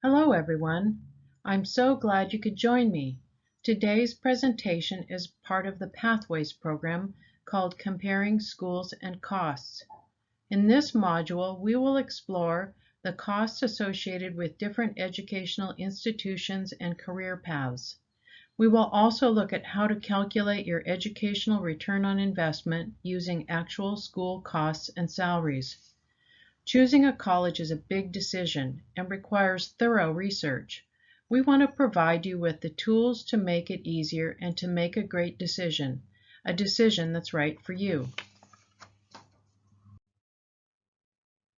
Hello everyone. I'm so glad you could join me. Today's presentation is part of the Pathways program called Comparing Schools and Costs. In this module, we will explore the costs associated with different educational institutions and career paths. We will also look at how to calculate your educational return on investment using actual school costs and salaries. Choosing a college is a big decision and requires thorough research. We want to provide you with the tools to make it easier and to make a great decision, a decision that's right for you.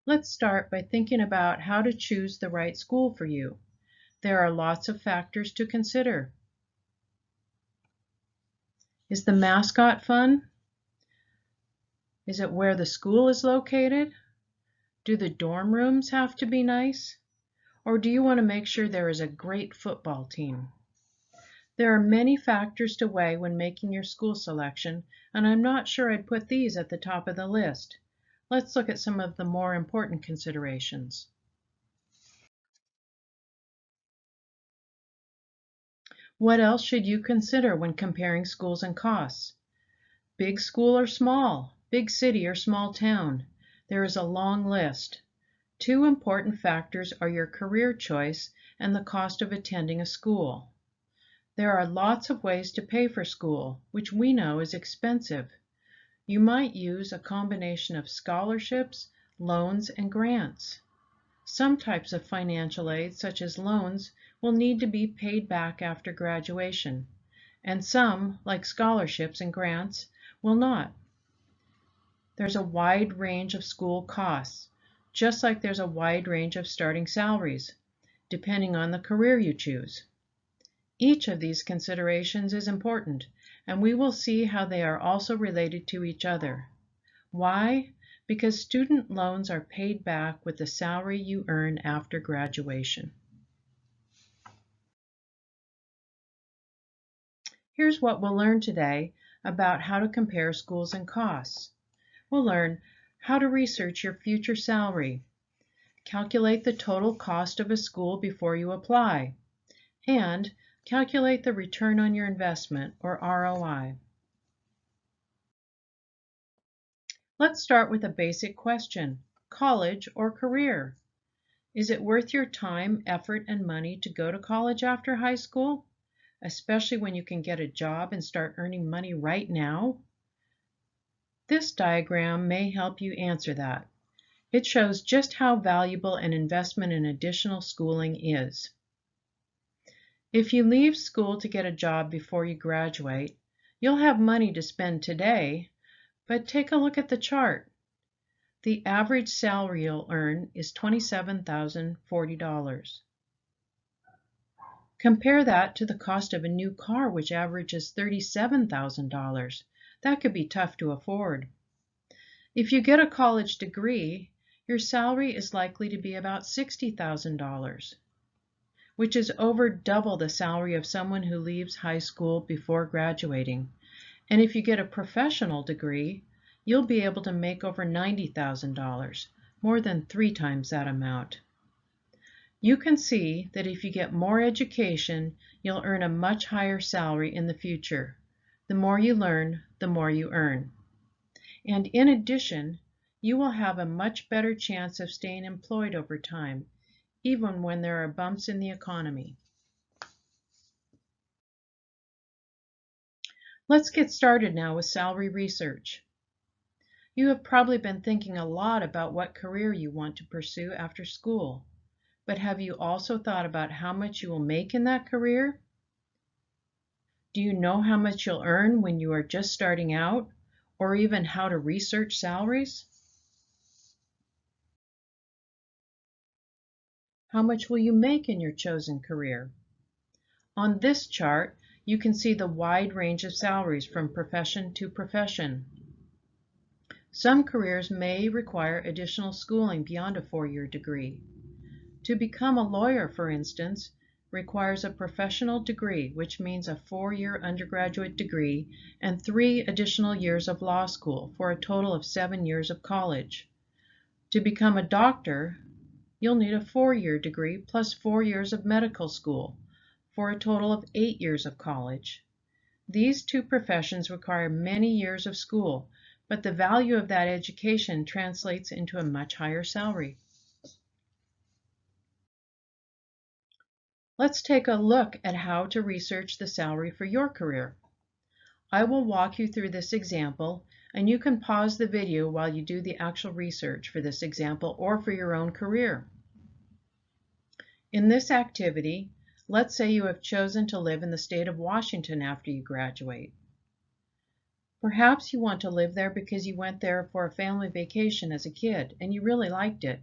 Let's start by thinking about how to choose the right school for you. There are lots of factors to consider. Is the mascot fun? Is it where the school is located? Do the dorm rooms have to be nice? Or do you want to make sure there is a great football team? There are many factors to weigh when making your school selection, and I'm not sure I'd put these at the top of the list. Let's look at some of the more important considerations. What else should you consider when comparing schools and costs? Big school or small? Big city or small town? There is a long list. Two important factors are your career choice and the cost of attending a school. There are lots of ways to pay for school, which we know is expensive. You might use a combination of scholarships, loans, and grants. Some types of financial aid, such as loans, will need to be paid back after graduation, and some, like scholarships and grants, will not. There's a wide range of school costs, just like there's a wide range of starting salaries, depending on the career you choose. Each of these considerations is important, and we will see how they are also related to each other. Why? Because student loans are paid back with the salary you earn after graduation. Here's what we'll learn today about how to compare schools and costs. We'll learn how to research your future salary, calculate the total cost of a school before you apply, and calculate the return on your investment, or ROI. Let's start with a basic question. College or career? Is it worth your time, effort, and money to go to college after high school, especially when you can get a job and start earning money right now? This diagram may help you answer that. It shows just how valuable an investment in additional schooling is. If you leave school to get a job before you graduate, you'll have money to spend today, but take a look at the chart. The average salary you'll earn is $27,040. Compare that to the cost of a new car, which averages $37,000. That could be tough to afford. If you get a college degree, your salary is likely to be about $60,000, which is over double the salary of someone who leaves high school before graduating. And if you get a professional degree, you'll be able to make over $90,000, more than 3 times that amount. You can see that if you get more education, you'll earn a much higher salary in the future. The more you learn, the more you earn. And in addition, you will have a much better chance of staying employed over time, even when there are bumps in the economy. Let's get started now with salary research. You have probably been thinking a lot about what career you want to pursue after school, but have you also thought about how much you will make in that career? Do you know how much you'll earn when you are just starting out, or even how to research salaries? How much will you make in your chosen career? On this chart, you can see the wide range of salaries from profession to profession. Some careers may require additional schooling beyond a 4-year degree. To become a lawyer, for instance, requires a professional degree, which means a 4-year undergraduate degree and 3 additional years of law school for a total of 7 years of college. To become a doctor, you'll need a 4-year degree plus 4 years of medical school for a total of 8 years of college. These two professions require many years of school, but the value of that education translates into a much higher salary. Let's take a look at how to research the salary for your career. I will walk you through this example, and you can pause the video while you do the actual research for this example or for your own career. In this activity, let's say you have chosen to live in the state of Washington after you graduate. Perhaps you want to live there because you went there for a family vacation as a kid and you really liked it,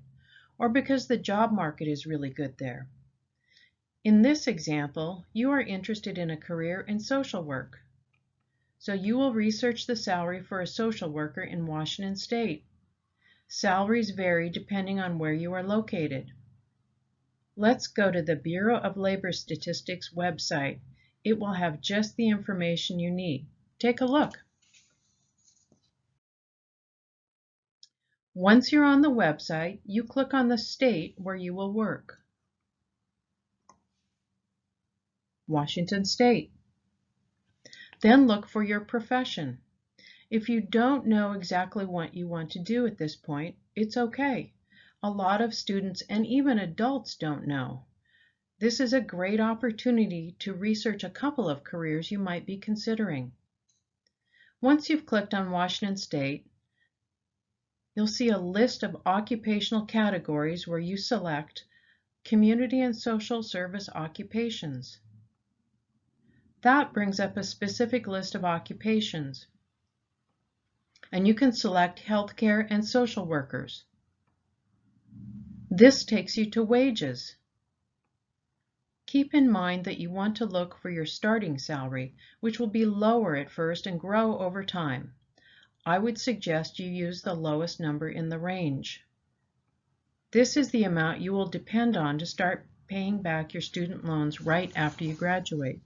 or because the job market is really good there. In this example, you are interested in a career in social work. So you will research the salary for a social worker in Washington State. Salaries vary depending on where you are located. Let's go to the Bureau of Labor Statistics website. It will have just the information you need. Take a look. Once you're on the website, you click on the state where you will work. Washington State. Then look for your profession. If you don't know exactly what you want to do at this point, it's okay. A lot of students and even adults don't know. This is a great opportunity to research a couple of careers you might be considering. Once you've clicked on Washington State, you'll see a list of occupational categories where you select community and social service occupations. That brings up a specific list of occupations, and you can select healthcare and social workers. This takes you to wages. Keep in mind that you want to look for your starting salary, which will be lower at first and grow over time. I would suggest you use the lowest number in the range. This is the amount you will depend on to start paying back your student loans right after you graduate.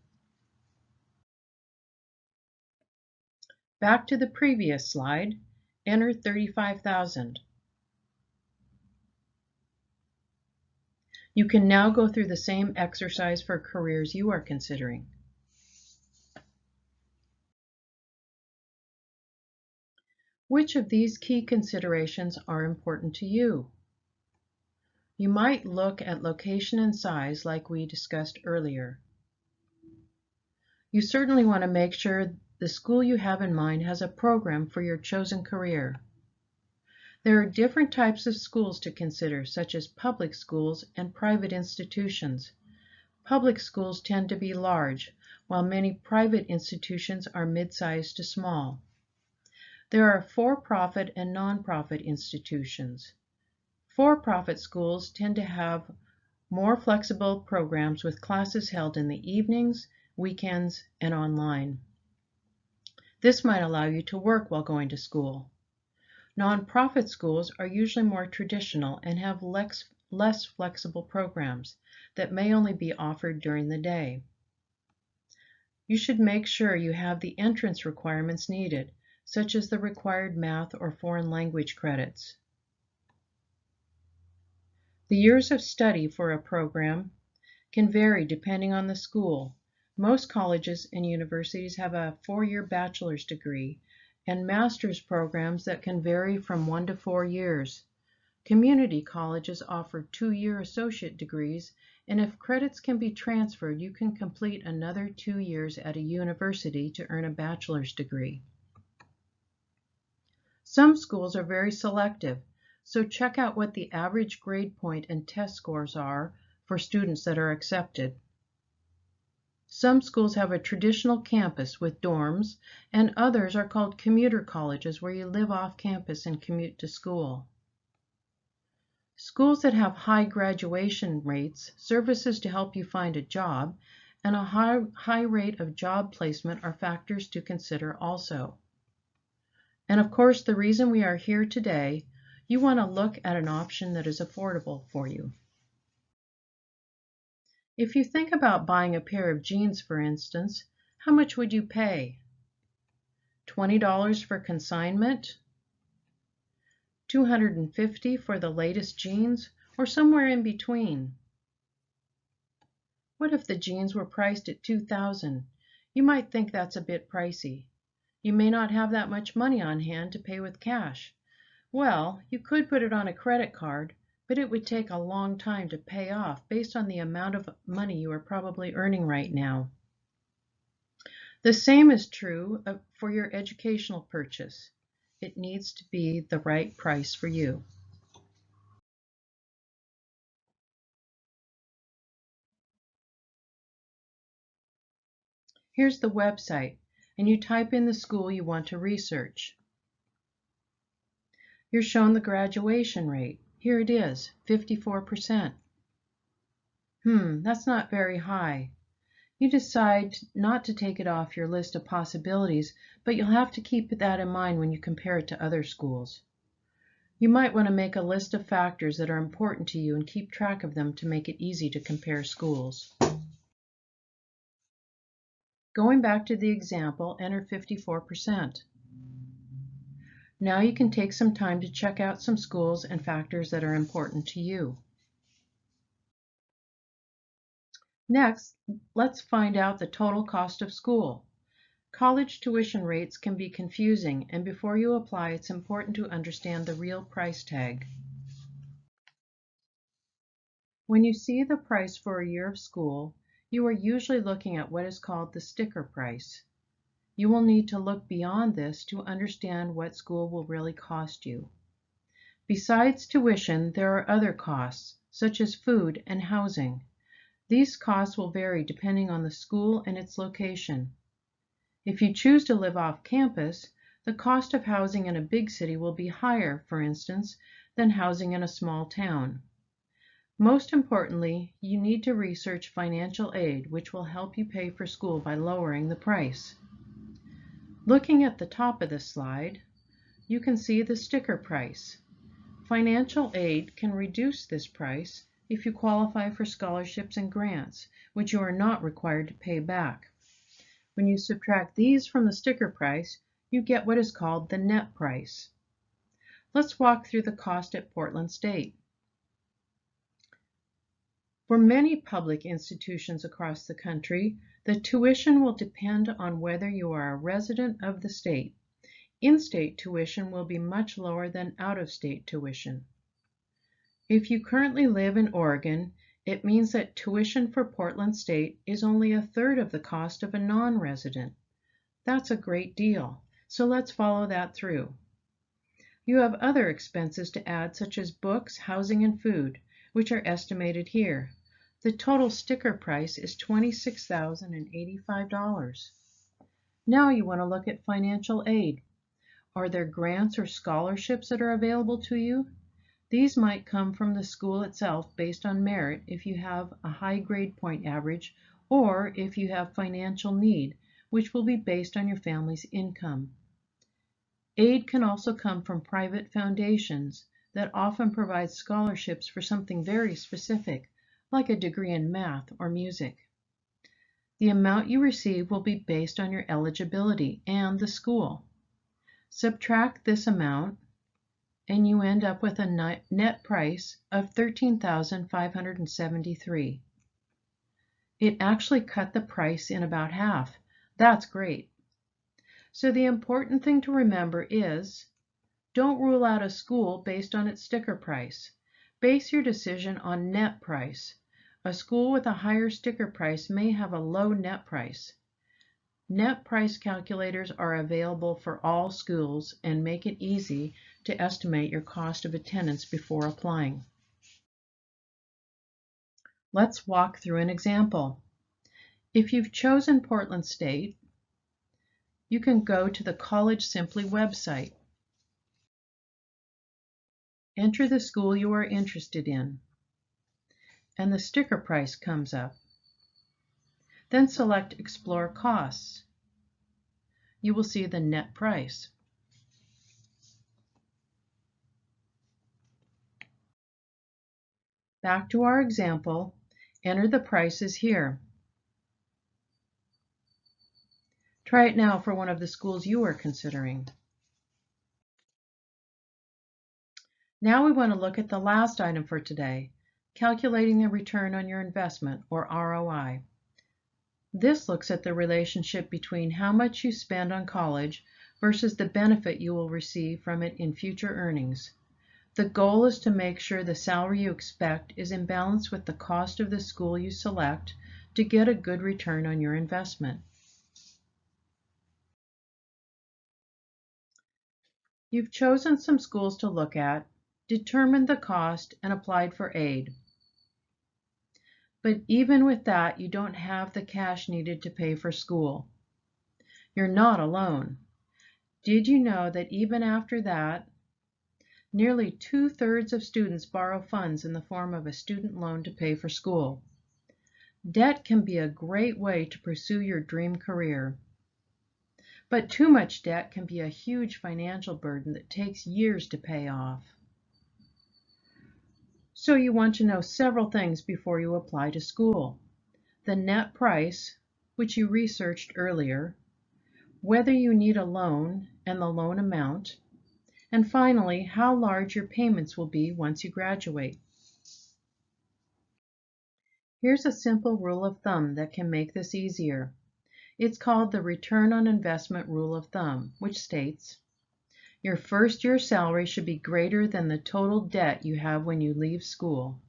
Back to the previous slide, enter $35,000. You can now go through the same exercise for careers you are considering. Which of these key considerations are important to you? You might look at location and size like we discussed earlier. You certainly want to make sure the school you have in mind has a program for your chosen career. There are different types of schools to consider, such as public schools and private institutions. Public schools tend to be large, while many private institutions are mid-sized to small. There are for-profit and non-profit institutions. For-profit schools tend to have more flexible programs with classes held in the evenings, weekends, and online. This might allow you to work while going to school. Nonprofit schools are usually more traditional and have less flexible programs that may only be offered during the day. You should make sure you have the entrance requirements needed, such as the required math or foreign language credits. The years of study for a program can vary depending on the school. Most colleges and universities have a 4-year bachelor's degree and master's programs that can vary from 1 to 4 years. Community colleges offer 2-year associate degrees, and if credits can be transferred, you can complete another 2 years at a university to earn a bachelor's degree. Some schools are very selective, so check out what the average grade point and test scores are for students that are accepted. Some schools have a traditional campus with dorms, and others are called commuter colleges where you live off campus and commute to school. Schools that have high graduation rates, services to help you find a job, and a high rate of job placement are factors to consider also. And of course, the reason we are here today, you want to look at an option that is affordable for you. If you think about buying a pair of jeans, for instance, how much would you pay? $20 for consignment? $250 for the latest jeans? or somewhere in between? What if the jeans were priced at $2,000? You might think that's a bit pricey. You may not have that much money on hand to pay with cash. Well, you could put it on a credit card, but it would take a long time to pay off based on the amount of money you are probably earning right now. The same is true for your educational purchase. It needs to be the right price for you. Here's the website, and you type in the school you want to research. You're shown the graduation rate. Here it is, 54%. That's not very high. You decide not to take it off your list of possibilities, but you'll have to keep that in mind when you compare it to other schools. You might want to make a list of factors that are important to you and keep track of them to make it easy to compare schools. Going back to the example, enter 54%. Now you can take some time to check out some schools and factors that are important to you. Next, let's find out the total cost of school. College tuition rates can be confusing, and before you apply, it's important to understand the real price tag. When you see the price for a year of school, you are usually looking at what is called the sticker price. You will need to look beyond this to understand what school will really cost you. Besides tuition, there are other costs, such as food and housing. These costs will vary depending on the school and its location. If you choose to live off campus, the cost of housing in a big city will be higher, for instance, than housing in a small town. Most importantly, you need to research financial aid, which will help you pay for school by lowering the price. Looking at the top of the slide, you can see the sticker price. Financial aid can reduce this price if you qualify for scholarships and grants, which you are not required to pay back. When you subtract these from the sticker price, you get what is called the net price. Let's walk through the cost at Portland State. For many public institutions across the country, the tuition will depend on whether you are a resident of the state. In-state tuition will be much lower than out-of-state tuition. If you currently live in Oregon, it means that tuition for Portland State is only a third of the cost of a non-resident. That's a great deal, so let's follow that through. You have other expenses to add, such as books, housing, and food, which are estimated here. The total sticker price is $26,085. Now you want to look at financial aid. Are there grants or scholarships that are available to you? These might come from the school itself based on merit if you have a high grade point average, or if you have financial need, which will be based on your family's income. Aid can also come from private foundations that often provide scholarships for something very specific, like a degree in math or music. The amount you receive will be based on your eligibility and the school. Subtract this amount, and you end up with a net price of $13,573. It actually cut the price in about half. That's great. So the important thing to remember is, don't rule out a school based on its sticker price. Base your decision on net price. A school with a higher sticker price may have a low net price. Net price calculators are available for all schools and make it easy to estimate your cost of attendance before applying. Let's walk through an example. If you've chosen Portland State, you can go to the College Simply website. Enter the school you are interested in, and the sticker price comes up. Then select Explore Costs. You will see the net price. Back to our example, enter the prices here. Try it now for one of the schools you are considering. Now we want to look at the last item for today, calculating the return on your investment, or ROI. This looks at the relationship between how much you spend on college versus the benefit you will receive from it in future earnings. The goal is to make sure the salary you expect is in balance with the cost of the school you select to get a good return on your investment. You've chosen some schools to look at, determined the cost, and applied for aid. But even with that, you don't have the cash needed to pay for school. You're not alone. Did you know that even after that, nearly 2/3 of students borrow funds in the form of a student loan to pay for school? Debt can be a great way to pursue your dream career. But too much debt can be a huge financial burden that takes years to pay off. So you want to know several things before you apply to school. The net price, which you researched earlier, whether you need a loan and the loan amount, and finally, how large your payments will be once you graduate. Here's a simple rule of thumb that can make this easier. It's called the return on investment rule of thumb, which states, your first year salary should be greater than the total debt you have when you leave school.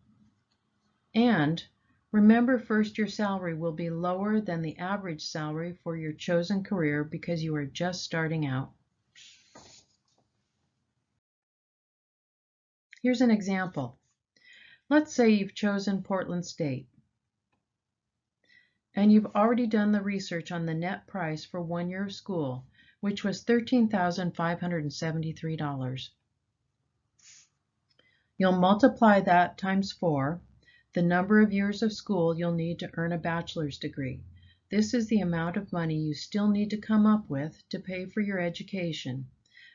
And remember, first year salary will be lower than the average salary for your chosen career because you are just starting out. Here's an example. Let's say you've chosen Portland State, and you've already done the research on the net price for 1 year of school, which was $13,573. You'll multiply that times 4, the number of years of school you'll need to earn a bachelor's degree. This is the amount of money you still need to come up with to pay for your education,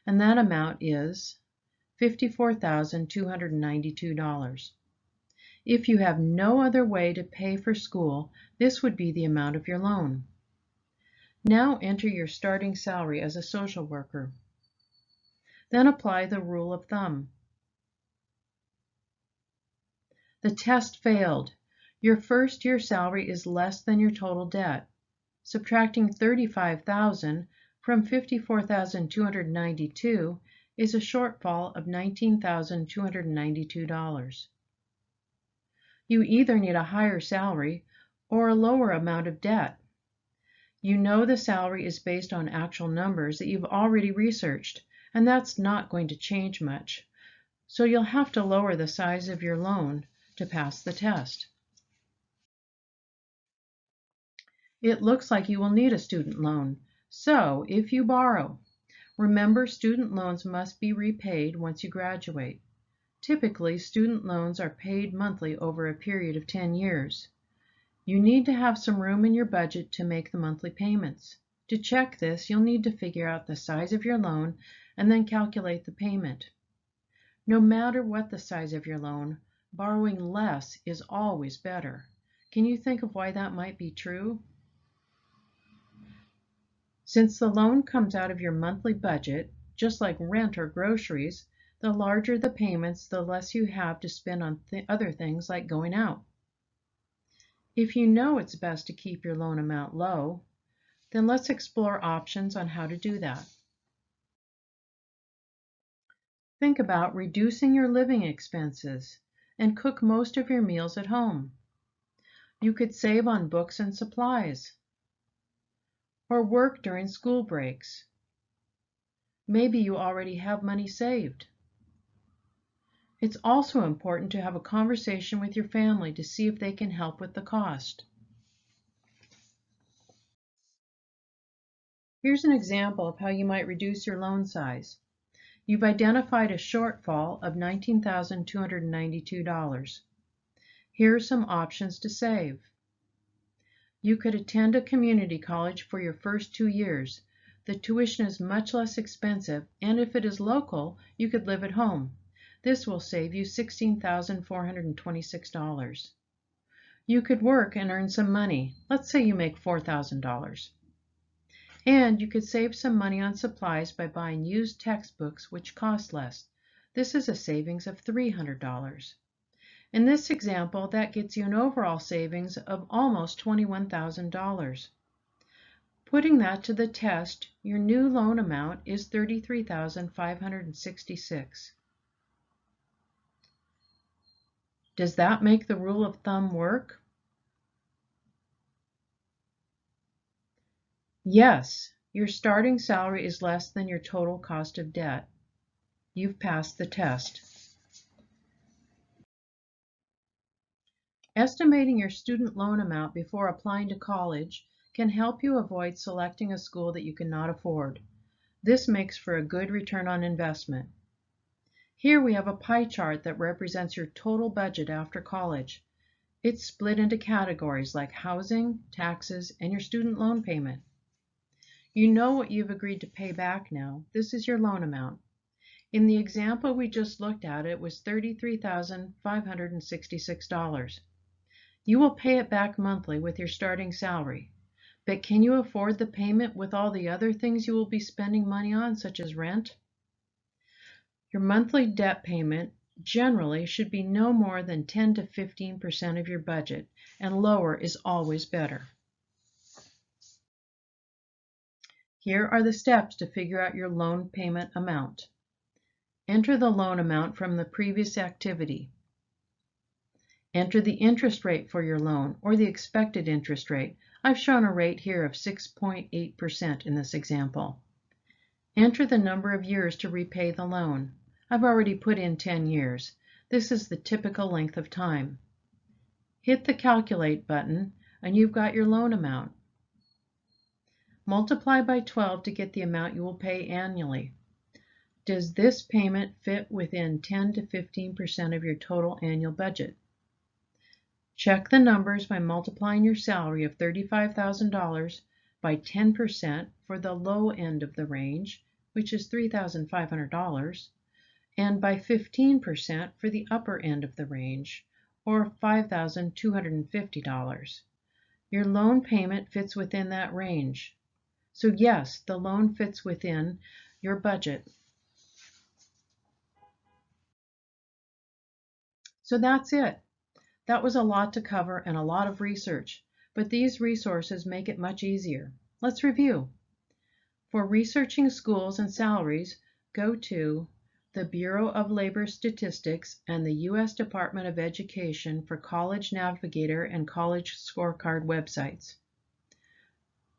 and that amount is $54,292. If you have no other way to pay for school, this would be the amount of your loan. Now enter your starting salary as a social worker. Then apply the rule of thumb. The test failed. Your first year salary is less than your total debt. Subtracting $35,000 from $54,292 is a shortfall of $19,292. You either need a higher salary or a lower amount of debt. You know the salary is based on actual numbers that you've already researched, and that's not going to change much. So you'll have to lower the size of your loan to pass the test. It looks like you will need a student loan. So if you borrow, remember student loans must be repaid once you graduate. Typically, student loans are paid monthly over a period of 10 years. You need to have some room in your budget to make the monthly payments. To check this, you'll need to figure out the size of your loan and then calculate the payment. No matter what the size of your loan, borrowing less is always better. Can you think of why that might be true? Since the loan comes out of your monthly budget, just like rent or groceries, the larger the payments, the less you have to spend on other things like going out. If you know it's best to keep your loan amount low, then let's explore options on how to do that. Think about reducing your living expenses and cook most of your meals at home. You could save on books and supplies, or work during school breaks. Maybe you already have money saved. It's also important to have a conversation with your family to see if they can help with the cost. Here's an example of how you might reduce your loan size. You've identified a shortfall of $19,292. Here are some options to save. You could attend a community college for your first 2 years. The tuition is much less expensive, and if it is local, you could live at home. This will save you $16,426. You could work and earn some money. Let's say you make $4,000. And you could save some money on supplies by buying used textbooks, which cost less. This is a savings of $300. In this example, that gets you an overall savings of almost $21,000. Putting that to the test, your new loan amount is $33,566. Does that make the rule of thumb work? Yes, your starting salary is less than your total cost of debt. You've passed the test. Estimating your student loan amount before applying to college can help you avoid selecting a school that you cannot afford. This makes for a good return on investment. Here we have a pie chart that represents your total budget after college. It's split into categories like housing, taxes, and your student loan payment. You know what you've agreed to pay back now. This is your loan amount. In the example we just looked at, it was $33,566. You will pay it back monthly with your starting salary. But can you afford the payment with all the other things you will be spending money on, such as rent? Your monthly debt payment generally should be no more than 10 to 15% of your budget, and lower is always better. Here are the steps to figure out your loan payment amount. Enter the loan amount from the previous activity. Enter the interest rate for your loan, or the expected interest rate. I've shown a rate here of 6.8% in this example. Enter the number of years to repay the loan. I've already put in 10 years. This is the typical length of time. Hit the Calculate button, and you've got your loan amount. Multiply by 12 to get the amount you will pay annually. Does this payment fit within 10 to 15% of your total annual budget? Check the numbers by multiplying your salary of $35,000 by 10% for the low end of the range, which is $3,500, and by 15% for the upper end of the range, or $5,250. Your loan payment fits within that range. So yes, the loan fits within your budget. So that's it. That was a lot to cover and a lot of research, but these resources make it much easier. Let's review. For researching schools and salaries, go to the Bureau of Labor Statistics and the U.S. Department of Education for College Navigator and College Scorecard websites.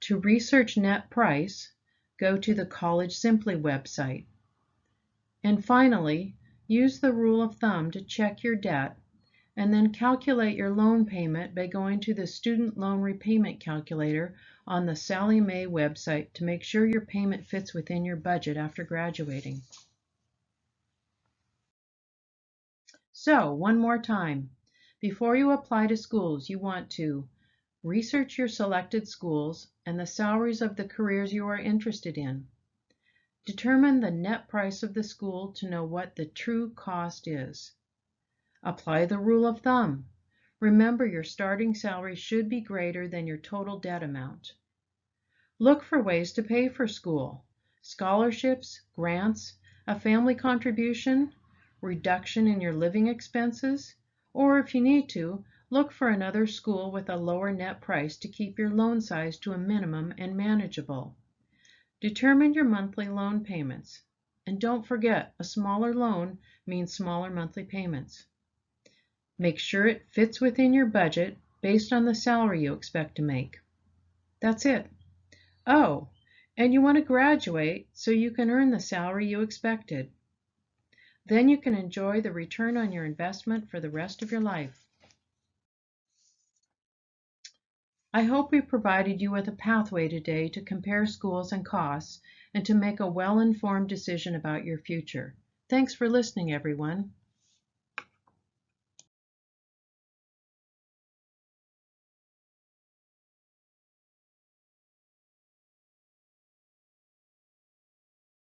To research net price, go to the College Simply website. And finally, use the rule of thumb to check your debt, and then calculate your loan payment by going to the Student Loan Repayment Calculator on the Sallie Mae website to make sure your payment fits within your budget after graduating. So, one more time. Before you apply to schools, you want to research your selected schools and the salaries of the careers you are interested in. Determine the net price of the school to know what the true cost is. Apply the rule of thumb. Remember, your starting salary should be greater than your total debt amount. Look for ways to pay for school: scholarships, grants, a family contribution, reduction in your living expenses, or if you need to, look for another school with a lower net price to keep your loan size to a minimum and manageable. Determine your monthly loan payments. And don't forget, a smaller loan means smaller monthly payments. Make sure it fits within your budget based on the salary you expect to make. That's it. Oh, and you want to graduate so you can earn the salary you expected. Then you can enjoy the return on your investment for the rest of your life. I hope we provided you with a pathway today to compare schools and costs and to make a well-informed decision about your future. Thanks for listening, everyone.